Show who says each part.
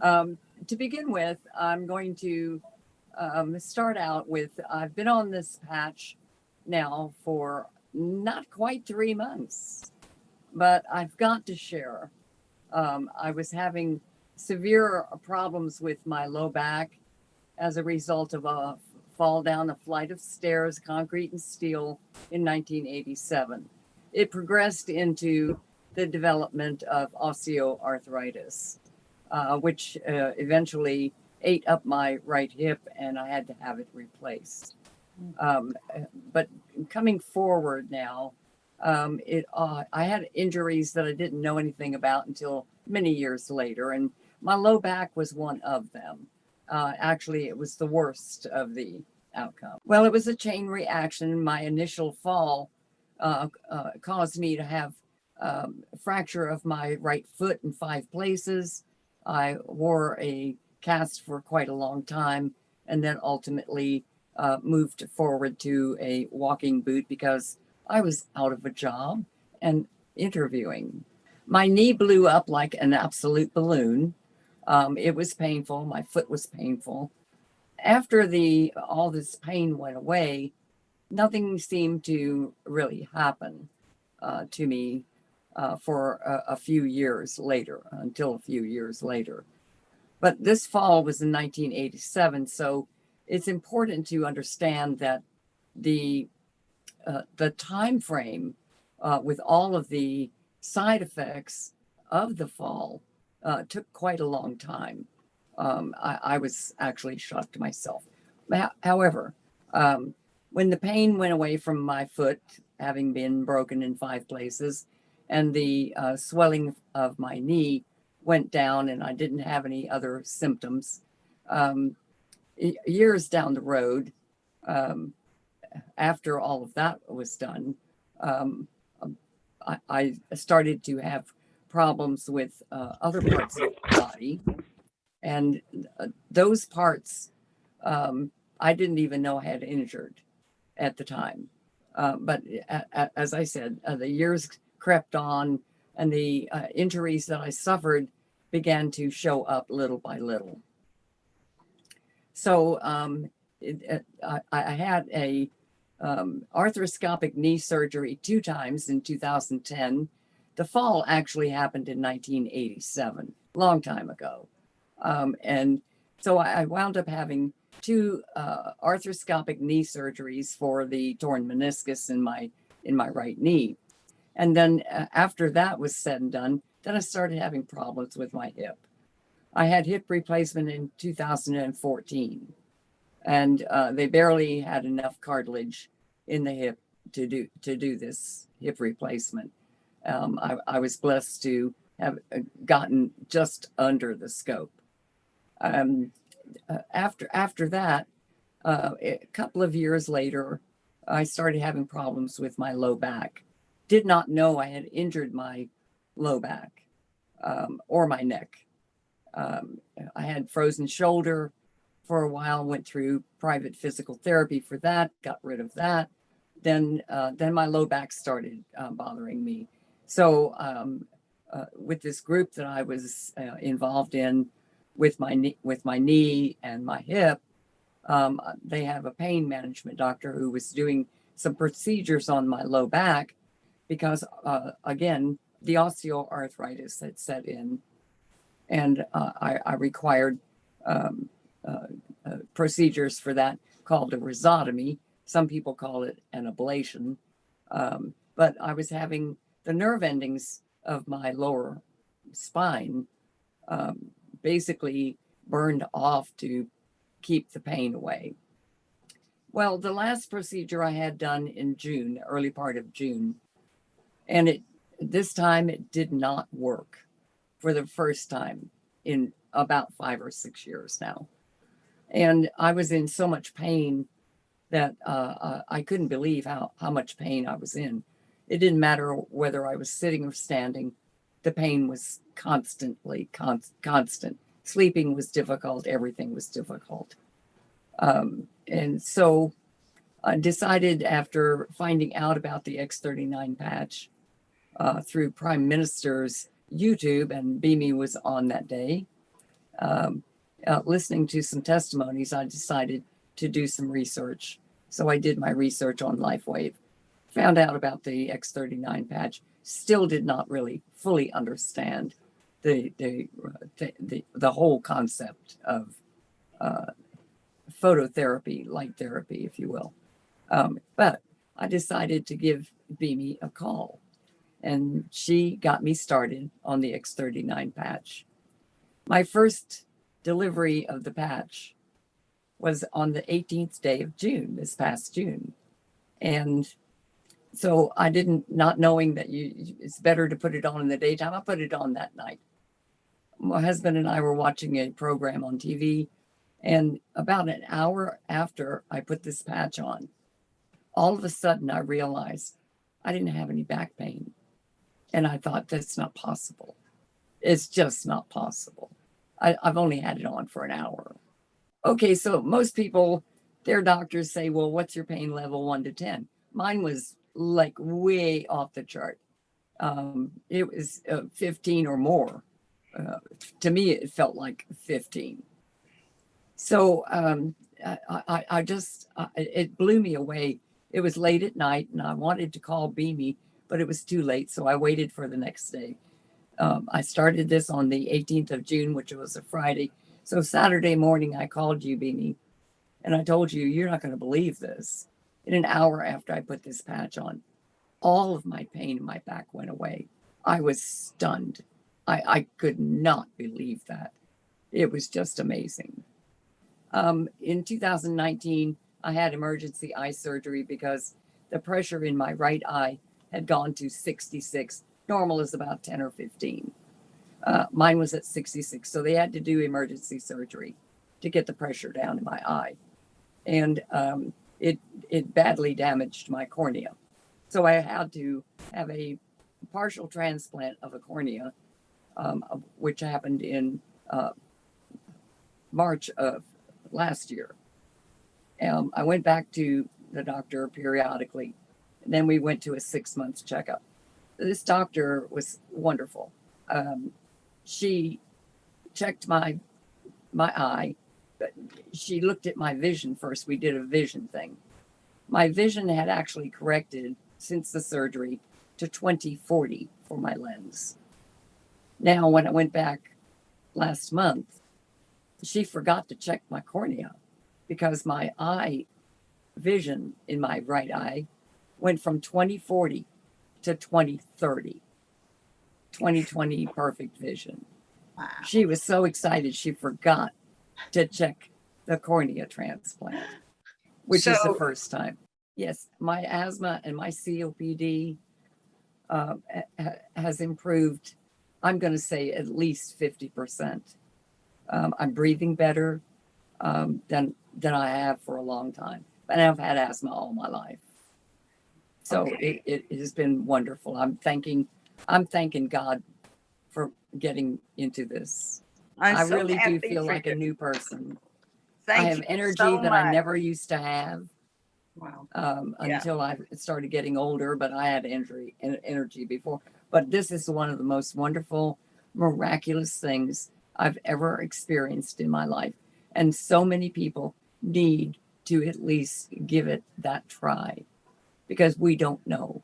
Speaker 1: To begin with, I'm going to start out with I've been on this patch now for not quite 3 months, but I've got to share. I was having severe problems with my low back as a result of a fall down a flight of stairs, concrete and steel, in 1987. It progressed into the development of osteoarthritis, which eventually ate up my right hip and I had to have it replaced. Um, but coming forward now, I had injuries that I didn't know anything about until many years later, and my low back was one of them. Actually, it was the worst of the outcome. Well, it was a chain reaction. My initial fall caused me to have a fracture of my right foot in 5 places. I wore a cast for quite a long time, and then ultimately moved forward to a walking boot because I was out of a job and interviewing. My knee blew up like an absolute balloon. It was painful. My foot was painful. After all this pain went away, nothing seemed to really happen to me for a few years later, until a few years later. But this fall was in 1987, so it's important to understand that the time frame with all of the side effects of the fall took quite a long time. I was actually shocked myself. However, when the pain went away from my foot, having been broken in 5 places, and the swelling of my knee went down and I didn't have any other symptoms, years down the road, after all of that was done, I started to have problems with other parts of the body. And those parts, I didn't even know I had injured at the time. But as I said, the years crept on and the injuries that I suffered began to show up little by little. So I had a arthroscopic knee surgery 2 times in 2010. The fall actually happened in 1987, long time ago. And so I wound up having 2 arthroscopic knee surgeries for the torn meniscus in my right knee. And then after that was said and done, then I started having problems with my hip. I had hip replacement in 2014, and they barely had enough cartilage in the hip to do this hip replacement. I was blessed to have gotten just under the scope. After that, a couple of years later, I started having problems with my low back. Did not know I had injured my low back or my neck. I had frozen shoulder for a while, went through private physical therapy for that, got rid of that. Then my low back started bothering me. So with this group that I was involved in with my knee and my hip, they have a pain management doctor who was doing some procedures on my low back because, again, the osteoarthritis had set in, and I required procedures for that called a rhizotomy. Some people call it an ablation. But I was having the nerve endings of my lower spine basically burned off to keep the pain away. Well, the last procedure I had done in June, early part of June, and this time it did not work for the first time in about 5 or 6 years now. And I was in so much pain that I couldn't believe how much pain I was in. It didn't matter whether I was sitting or standing. The pain was constantly constant. Sleeping was difficult. Everything was difficult. And so I decided, after finding out about the X39 patch through Prime Minister's YouTube, and Beamy was on that day, listening to some testimonies, I decided to do some research. So I did my research on LifeWave, found out about the X39 patch, still did not really fully understand the whole concept of phototherapy, light therapy, if you will. But I decided to give Beamy a call, and she got me started on the X39 patch. My first delivery of the patch was on the 18th day of June, this past June. And so I didn't, not knowing that it's better to put it on in the daytime, I put it on that night. My husband and I were watching a program on TV, and about an hour after I put this patch on, all of a sudden I realized I didn't have any back pain. And I thought, that's not possible. It's just not possible. I've only had it on for an hour. Okay, so most people, their doctors say, well, what's your pain level 1 to 10? Mine was like way off the chart. It was 15 or more. To me, it felt like 15. So it blew me away. It was late at night and I wanted to call Beamy, but it was too late. So I waited for the next day. I started this on the 18th of June, which was a Friday. So Saturday morning, I called you, Beamy, and I told you, you're not going to believe this. In an hour after I put this patch on, all of my pain in my back went away. I was stunned. I could not believe that. It was just amazing. In 2019, I had emergency eye surgery because the pressure in my right eye had gone to 66. Normal is about 10 or 15. Mine was at 66. So they had to do emergency surgery to get the pressure down in my eye. And it badly damaged my cornea. So I had to have a partial transplant of a cornea, which happened in March of last year. I went back to the doctor periodically. And then we went to a 6-month checkup. This doctor was wonderful. She checked my eye, but she looked at my vision first. We did a vision thing. My vision had actually corrected since the surgery to 20/40 for my lens. Now, when I went back last month, she forgot to check my cornea because my eye vision in my right eye went from 20/40 to 20/30. 20/20 perfect vision.
Speaker 2: Wow.
Speaker 1: She was so excited she forgot to check the cornea transplant, which is the first time. Yes, my asthma and my COPD has improved, I'm going to say at least 50%. I'm breathing better than I have for a long time. And I've had asthma all my life. So okay. it has been wonderful. I'm thanking God for getting into this. I so really do feel like a new person. I have energy so that I never used to have.
Speaker 2: Wow.
Speaker 1: Until I started getting older, but I had energy before. But this is one of the most wonderful, miraculous things I've ever experienced in my life. And so many people need to at least give it that try because we don't know.